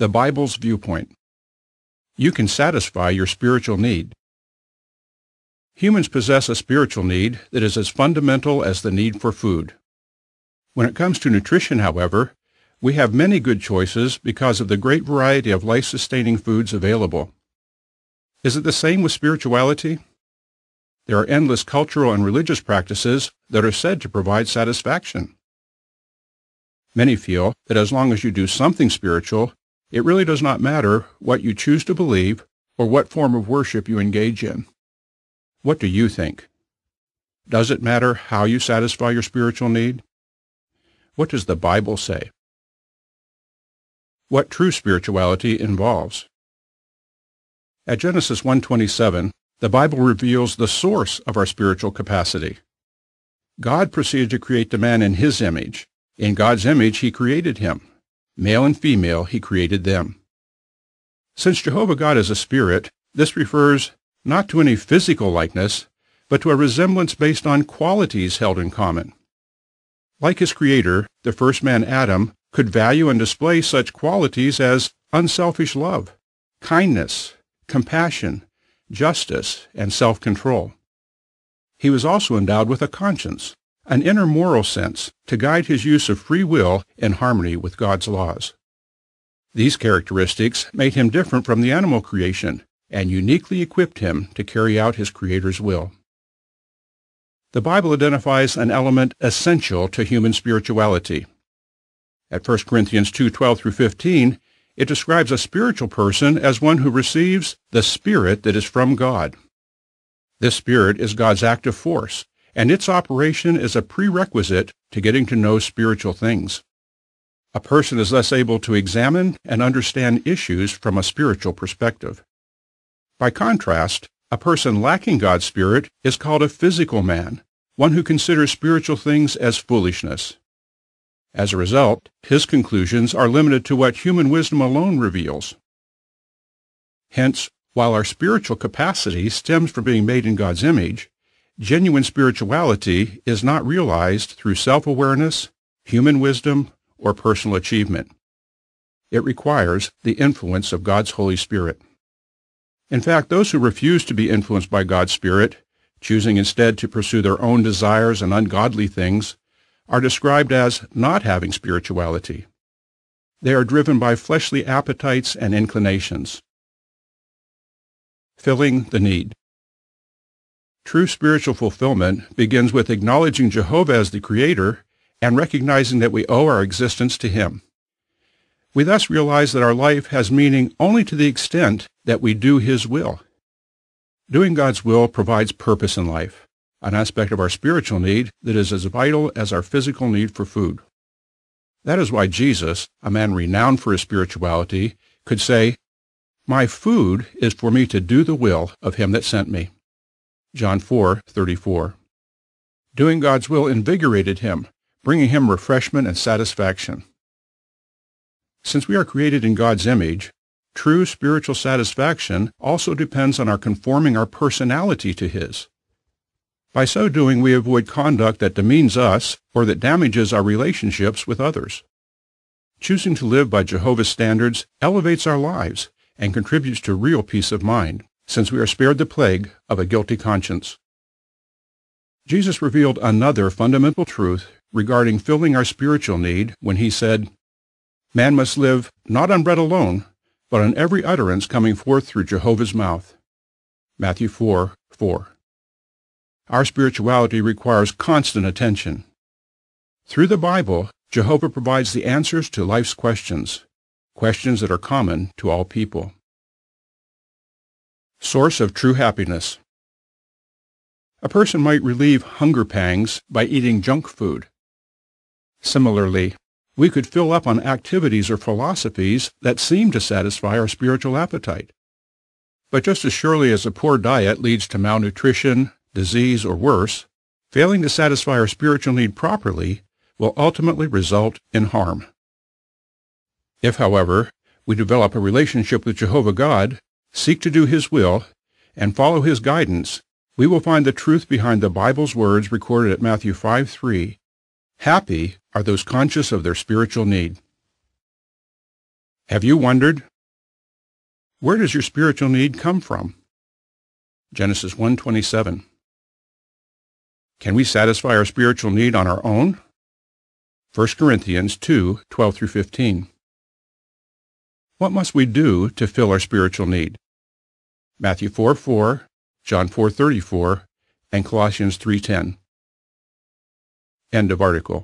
The Bible's viewpoint. You can satisfy your spiritual need. Humans possess a spiritual need that is as fundamental as the need for food. When it comes to nutrition, however, we have many good choices because of the great variety of life-sustaining foods available. Is it the same with spirituality? There are endless cultural and religious practices that are said to provide satisfaction. Many feel that as long as you do something spiritual, it really does not matter what you choose to believe or what form of worship you engage in. What do you think? Does it matter how you satisfy your spiritual need? What does the Bible say? What true spirituality involves? At Genesis 1:27, the Bible reveals the source of our spiritual capacity. God proceeded to create the man in His image. In God's image He created him. Male and female He created them. Since Jehovah God is a spirit, this refers not to any physical likeness, but to a resemblance based on qualities held in common. Like his creator, the first man Adam could value and display such qualities as unselfish love, kindness, compassion, justice, and self-control. He was also endowed with a conscience, an inner moral sense to guide his use of free will in harmony with God's laws. These characteristics made him different from the animal creation and uniquely equipped him to carry out his Creator's will. The Bible identifies an element essential to human spirituality. At 1 Corinthians 2:12 through 15, it describes a spiritual person as one who receives the Spirit that is from God. This Spirit is God's active force, and its operation is a prerequisite to getting to know spiritual things. A person is thus able to examine and understand issues from a spiritual perspective. By contrast, a person lacking God's Spirit is called a physical man, one who considers spiritual things as foolishness. As a result, his conclusions are limited to what human wisdom alone reveals. Hence, while our spiritual capacity stems from being made in God's image, genuine spirituality is not realized through self-awareness, human wisdom, or personal achievement. It requires the influence of God's Holy Spirit. In fact, those who refuse to be influenced by God's Spirit, choosing instead to pursue their own desires and ungodly things, are described as not having spirituality. They are driven by fleshly appetites and inclinations. Filling the need. True spiritual fulfillment begins with acknowledging Jehovah as the Creator and recognizing that we owe our existence to Him. We thus realize that our life has meaning only to the extent that we do His will. Doing God's will provides purpose in life, an aspect of our spiritual need that is as vital as our physical need for food. That is why Jesus, a man renowned for his spirituality, could say, "My food is for me to do the will of Him that sent me." John 4:34. Doing God's will invigorated him, bringing him refreshment and satisfaction. Since we are created in God's image, true spiritual satisfaction also depends on our conforming our personality to His. By so doing, we avoid conduct that demeans us or that damages our relationships with others. Choosing to live by Jehovah's standards elevates our lives and contributes to real peace of mind, since we are spared the plague of a guilty conscience. Jesus revealed another fundamental truth regarding filling our spiritual need when He said, "Man must live not on bread alone, but on every utterance coming forth through Jehovah's mouth." Matthew 4:4. Our spirituality requires constant attention. Through the Bible, Jehovah provides the answers to life's questions, questions that are common to all people. Source of true happiness. A person might relieve hunger pangs by eating junk food. Similarly, we could fill up on activities or philosophies that seem to satisfy our spiritual appetite. But just as surely as a poor diet leads to malnutrition, disease, or worse, failing to satisfy our spiritual need properly will ultimately result in harm. If, however, we develop a relationship with Jehovah God, seek to do His will, and follow His guidance, we will find the truth behind the Bible's words recorded at Matthew 5:3, "Happy are those conscious of their spiritual need." Have you wondered, where does your spiritual need come from? Genesis 1:27. Can we satisfy our spiritual need on our own? 1 Corinthians 2:12 through 15. What must we do to fill our spiritual need? Matthew 4:4, John 4:34, and Colossians 3:10. End of article.